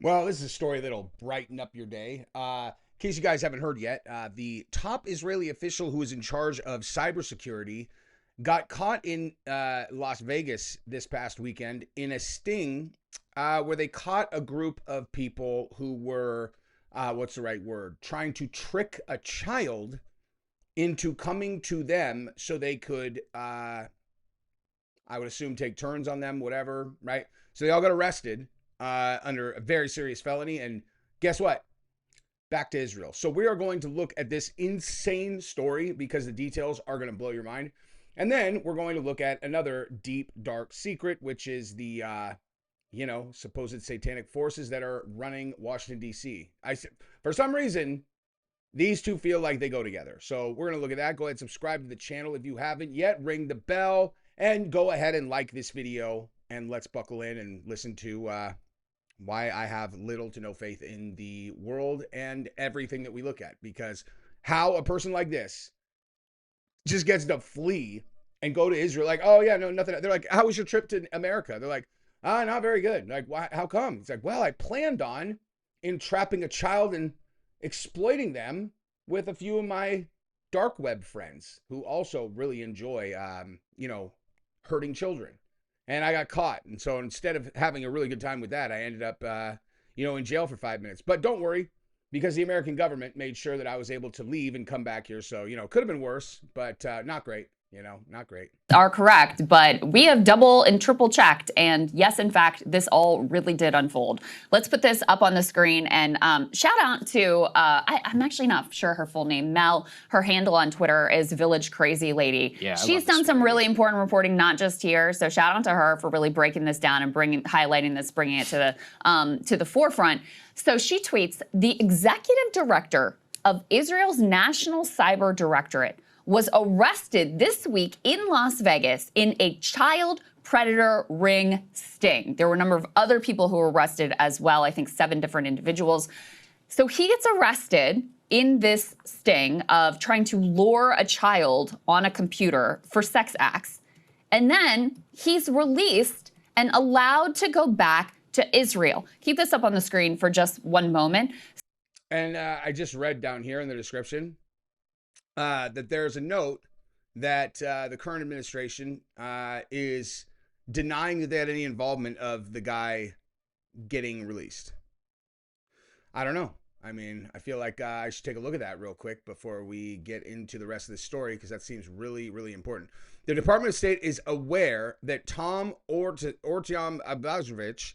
Well, this is a story that'll brighten up your day. In case you guys haven't heard yet, the top Israeli official who is in charge of cybersecurity got caught in Las Vegas this past weekend in a sting where they caught a group of people who were, what's the right word, trying to trick a child into coming to them so they could, I would assume, take turns on them, whatever, right? So they all got arrested under a very serious felony. And guess what? Back to Israel. So we are going to look at this insane story because the details are going to blow your mind. And then we're going to look at another deep, dark secret, which is the, supposed satanic forces that are running Washington, D.C. For some reason, these two feel like they go together. So we're going to look at that. Go ahead and subscribe to the channel if you haven't yet. Ring the bell and go ahead and like this video. And let's buckle in and listen to why I have little to no faith in the world and everything that we look at. Because how a person like this just gets to flee and go to Israel, like, oh yeah, no, nothing. They're like, how was your trip to America? They're like, not very good. Like, why? How come? It's like, well, I planned on entrapping a child and exploiting them with a few of my dark web friends who also really enjoy, hurting children. And I got caught. And so instead of having a really good time with that, I ended up, in jail for 5 minutes. But don't worry, because the American government made sure that I was able to leave and come back here. So, could have been worse, but not great. Not great. Are correct, but we have double and triple checked. And yes, in fact, this all really did unfold. Let's put this up on the screen and shout out to, I'm actually not sure her full name, Mel. Her handle on Twitter is Village Crazy Lady. Yeah, she's done some really important reporting, not just here. So shout out to her for really breaking this down and highlighting this, bringing it to the forefront. So she tweets, the executive director of Israel's National Cyber Directorate was arrested this week in Las Vegas in a child predator ring sting. There were a number of other people who were arrested as well, I think 7 different individuals. So he gets arrested in this sting of trying to lure a child on a computer for sex acts. And then he's released and allowed to go back to Israel. Keep this up on the screen for just one moment. And I just read down here in the description that there's a note that the current administration is denying that they had any involvement of the guy getting released. I don't know. I mean, I feel like I should take a look at that real quick before we get into the rest of this story, because that seems really, really important. The Department of State is aware that Tom Ortiam Abazovich,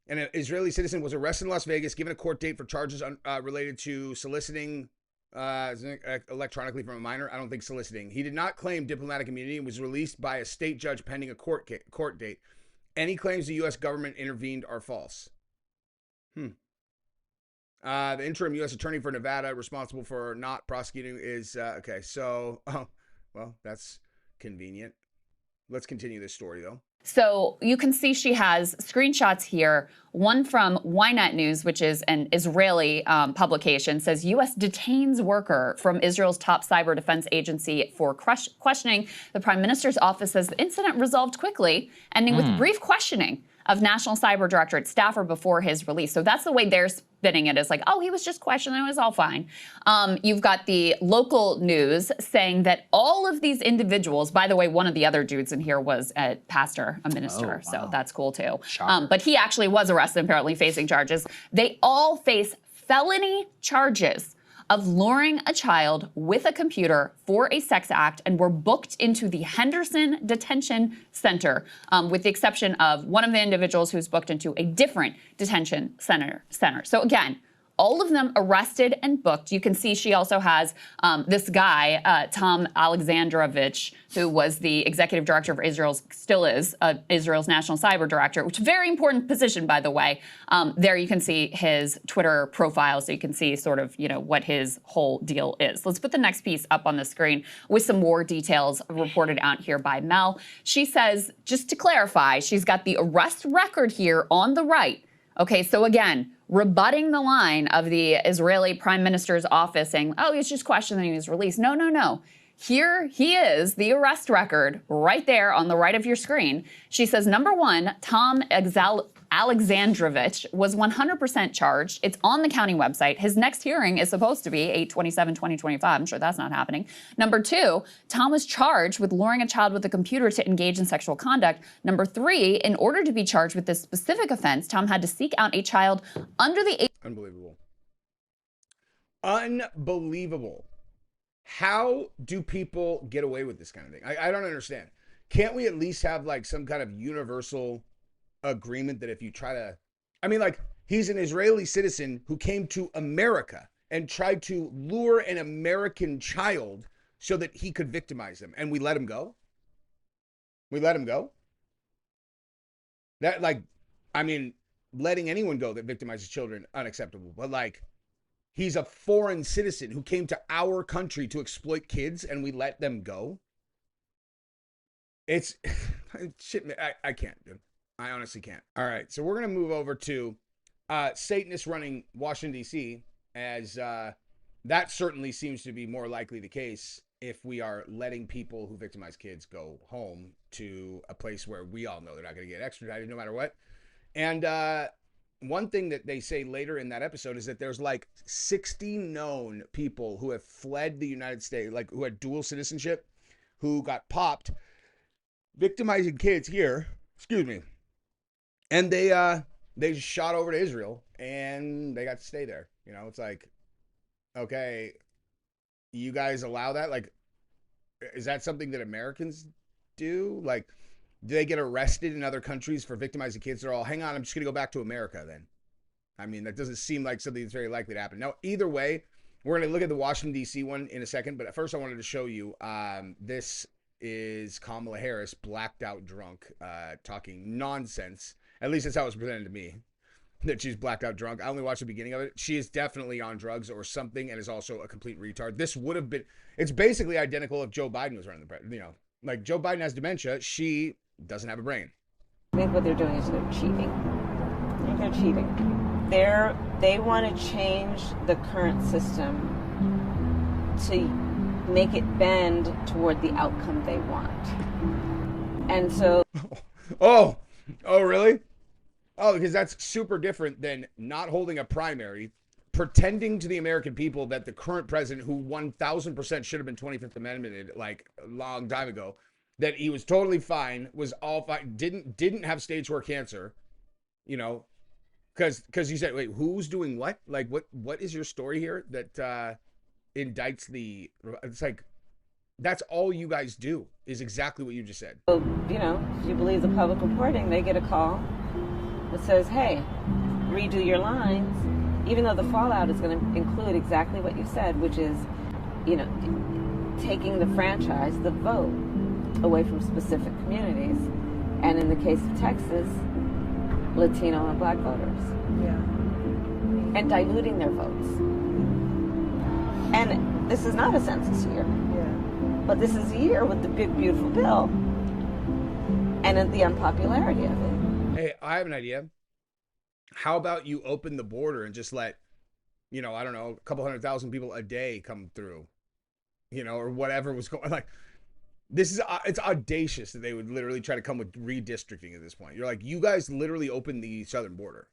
an Israeli citizen, was arrested in Las Vegas, given a court date for charges related to soliciting electronically from a minor. I don't think soliciting. He did not claim diplomatic immunity and was released by a state judge pending a court date. Any claims the U.S. government intervened are false. The interim U.S. attorney for Nevada, responsible for not prosecuting, is okay. So, well, that's convenient. Let's continue this story, though. So you can see she has screenshots here. One from Ynet News, which is an Israeli publication, says U.S. detains worker from Israel's top cyber defense agency for questioning. The prime minister's office says the incident resolved quickly, ending with brief questioning of National Cyber Directorate staffer before his release. So that's the way they're spinning it. It's like, oh, he was just questioning, it was all fine. You've got the local news saying that all of these individuals, by the way, one of the other dudes in here was a pastor, a minister, so that's cool too. But he actually was arrested, apparently facing charges. They all face felony charges of luring a child with a computer for a sex act and were booked into the Henderson Detention Center, with the exception of one of the individuals who's booked into a different detention center. So again, all of them arrested and booked. You can see she also has this guy, Tom Alexandrovich, who was the executive director of still is, Israel's National Cyber Director, which is a very important position, by the way. There you can see his Twitter profile, so you can see sort of, what his whole deal is. Let's put the next piece up on the screen with some more details reported out here by Mel. She says, just to clarify, she's got the arrest record here on the right. Okay, so again, rebutting the line of the Israeli Prime Minister's office saying, oh, he's just questioning his release. No, no, no. Here he is, the arrest record, right there on the right of your screen. She says, number one, Tom Alexandrovich was 100% charged. It's on the county website. His next hearing is supposed to be 8/27/2025. I'm sure that's not happening. Number 2, Tom was charged with luring a child with a computer to engage in sexual conduct. Number 3, in order to be charged with this specific offense, Tom had to seek out a child under the age. Unbelievable. Unbelievable. How do people get away with this kind of thing? I don't understand. Can't we at least have like some kind of universal agreement that if you try to, I mean, like, he's an Israeli citizen who came to America and tried to lure an American child so that he could victimize them, and we let him go? We let him go? That, like, I mean, letting anyone go that victimizes children, unacceptable. But like, he's a foreign citizen who came to our country to exploit kids, and we let them go? It's shit. I can't, dude. I honestly can't. All right, so we're gonna move over to Satanists running Washington D.C. as that certainly seems to be more likely the case if we are letting people who victimize kids go home to a place where we all know they're not going to get extradited no matter what. And one thing that they say later in that episode is that there's like 60 known people who have fled the United States, like who had dual citizenship, who got popped victimizing kids here. Excuse me. And they just shot over to Israel and they got to stay there. You know, it's like, okay, you guys allow that? Like, is that something that Americans do? Like, do they get arrested in other countries for victimizing kids? They're all, hang on, I'm just going to go back to America then. I mean, that doesn't seem like something that's very likely to happen. Now, either way, we're going to look at the Washington, D.C. one in a second. But first, I wanted to show you this is Kamala Harris blacked out drunk, talking nonsense. At least that's how it was presented to me, that she's blacked out drunk. I only watched the beginning of it. She is definitely on drugs or something and is also a complete retard. This would have been, it's basically identical if Joe Biden was running the president. You know, like Joe Biden has dementia. She doesn't have a brain. I think what they're doing is they're cheating. I think they're cheating. They want to change the current system to make it bend toward the outcome they want. And so... Oh, really? Oh, because that's super different than not holding a primary, pretending to the American people that the current president, who 1,000% should have been 25th Amendmented like a long time ago, that he was totally fine, was all fine, didn't have stage 4 cancer, you know, because you said, wait, who's doing what? Like, what is your story here that indicts the? It's like, that's all you guys do is exactly what you just said. So, you know, if you believe the public reporting, they get a call that says, hey, redo your lines, even though the fallout is going to include exactly what you said, which is, you know, taking the franchise, the vote, away from specific communities. And in the case of Texas, Latino and Black voters. Yeah. And diluting their votes. And this is not a census year. Yeah. But this is a year with the big, beautiful bill and the unpopularity of it. Hey, I have an idea. How about you open the border and just let, you know, I don't know, a couple 100,000 people a day come through, you know, or whatever was going, like, this is, it's audacious that they would literally try to come with redistricting at this point. You're like, you guys literally opened the southern border.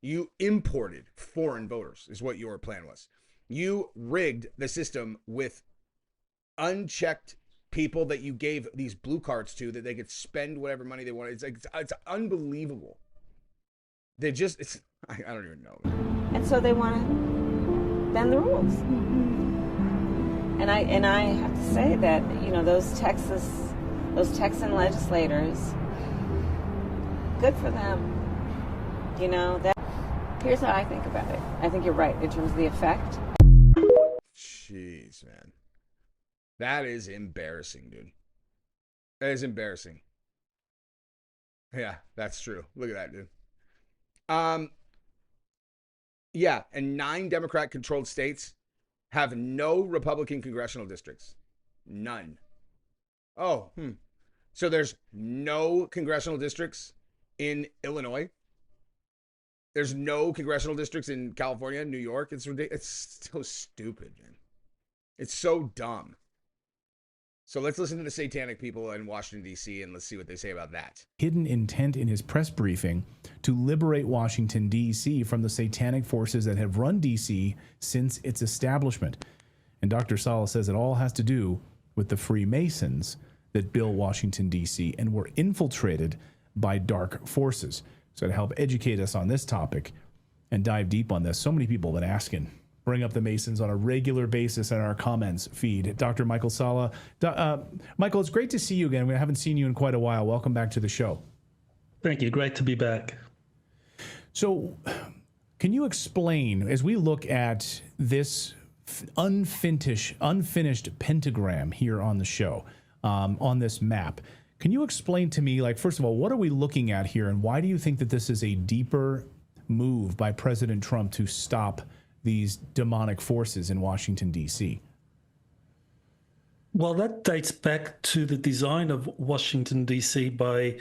You imported foreign voters is what your plan was. You rigged the system with unchecked people that you gave these blue cards to that they could spend whatever money they wanted. It's like, it's unbelievable. They just, it's, I don't even know. And so they want to bend the rules. And I have to say that, you know, those Texan legislators, good for them. You know, that, here's how I think about it. I think you're right in terms of the effect. Jeez, man. That is embarrassing, dude. That is embarrassing. Yeah, that's true. Look at that, dude. Yeah, and 9 Democrat-controlled states have no Republican congressional districts. None. Oh, So there's no congressional districts in Illinois. There's no congressional districts in California, New York. It's ridiculous. It's so stupid, man. It's so dumb. So let's listen to the satanic people in Washington, D.C., and let's see what they say about that. Hidden intent in his press briefing to liberate Washington, D.C. from the satanic forces that have run D.C. since its establishment. And Dr. Sala says it all has to do with the Freemasons that built Washington, D.C. and were infiltrated by dark forces. So to help educate us on this topic and dive deep on this, so many people have been asking, bring up the Masons on a regular basis in our comments feed. Dr. Michael Sala. Michael, it's great to see you again. We haven't seen you in quite a while. Welcome back to the show. Thank you. Great to be back. So can you explain, as we look at this unfinished pentagram here on the show, on this map, can you explain to me, like, first of all, what are we looking at here, and why do you think that this is a deeper move by President Trump to stop these demonic forces in Washington, D.C.? Well, that dates back to the design of Washington, D.C. by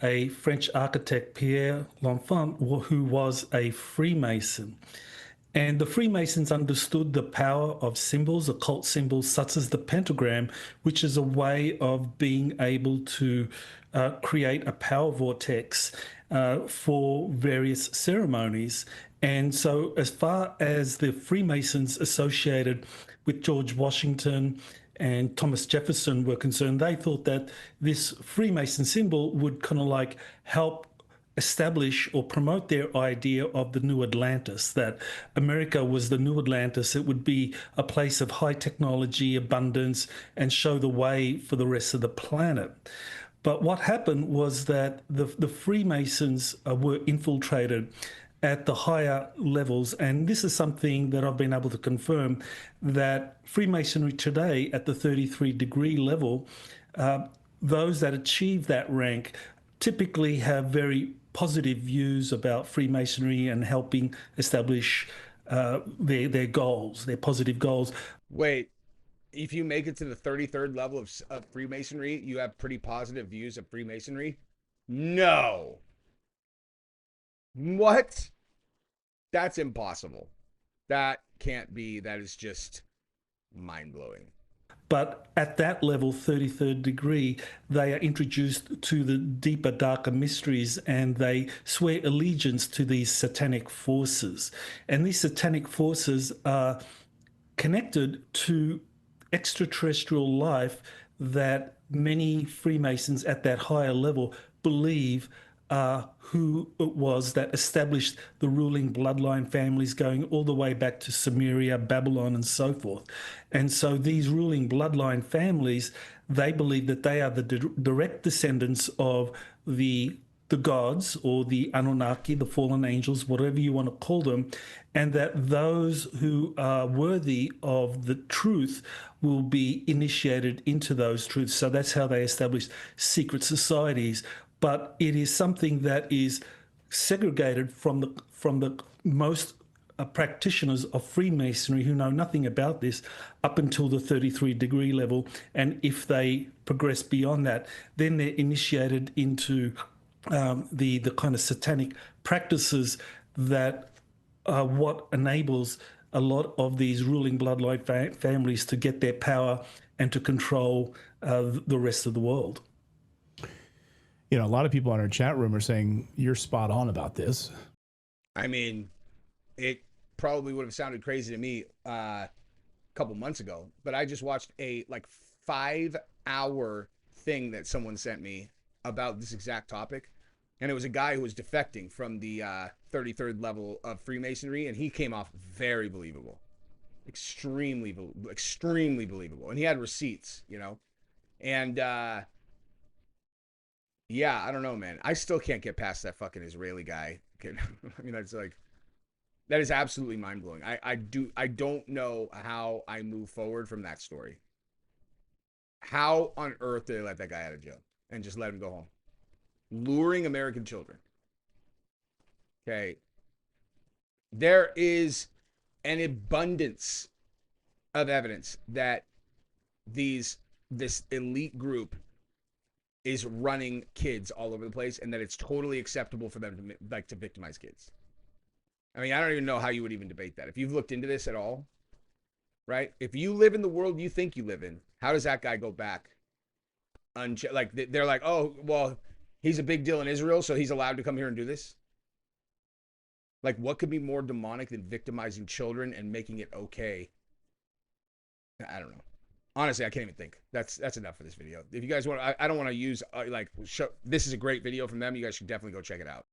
a French architect, Pierre L'Enfant, who was a Freemason. And the Freemasons understood the power of symbols, occult symbols, such as the pentagram, which is a way of being able to create a power vortex for various ceremonies. And so as far as the Freemasons associated with George Washington and Thomas Jefferson were concerned, they thought that this Freemason symbol would kind of like help establish or promote their idea of the new Atlantis, that America was the new Atlantis. It would be a place of high technology, abundance, and show the way for the rest of the planet. But what happened was that the Freemasons were infiltrated at the higher levels, and this is something that I've been able to confirm, that Freemasonry today at the 33-degree level, those that achieve that rank typically have very positive views about Freemasonry and helping establish their goals, their positive goals. Wait, if you make it to the 33rd level of Freemasonry, you have pretty positive views of Freemasonry? No. What? That's impossible. That can't be. That is just mind-blowing. But at that level, 33rd degree, they are introduced to the deeper, darker mysteries, and they swear allegiance to these satanic forces. And these satanic forces are connected to extraterrestrial life that many Freemasons at that higher level believe who it was that established the ruling bloodline families going all the way back to Sumeria, Babylon, and so forth. And so these ruling bloodline families, they believe that they are the direct descendants of the gods, or the Anunnaki, the fallen angels, whatever you want to call them, and that those who are worthy of the truth will be initiated into those truths. So that's how they establish secret societies. But it is something that is segregated from the most practitioners of Freemasonry who know nothing about this up until the 33-degree level. And if they progress beyond that, then they're initiated into the kind of satanic practices that are what enables a lot of these ruling bloodline families to get their power and to control the rest of the world. You know, a lot of people on our chat room are saying you're spot on about this. I mean, it probably would have sounded crazy to me a couple months ago, but I just watched a 5-hour thing that someone sent me about this exact topic, and it was a guy who was defecting from the 33rd level of Freemasonry, and he came off very believable, extremely believable, and he had receipts, you know, and yeah, I don't know, man. I still can't get past that fucking Israeli guy. I mean, that's like, that is absolutely mind-blowing. I don't know how I move forward from that story. How on earth did they let that guy out of jail and just let him go home? Luring American children. Okay. There is an abundance of evidence that this elite group is running kids all over the place, and that it's totally acceptable for them to victimize kids. I mean, I don't even know how you would even debate that. If you've looked into this at all, right? If you live in the world you think you live in, how does that guy go back? Like they're like, oh, well, he's a big deal in Israel, so he's allowed to come here and do this. Like, what could be more demonic than victimizing children and making it okay? I don't know. Honestly, I can't even think. That's enough for this video. If you guys want, I don't want to use this is a great video from them. You guys should definitely go check it out.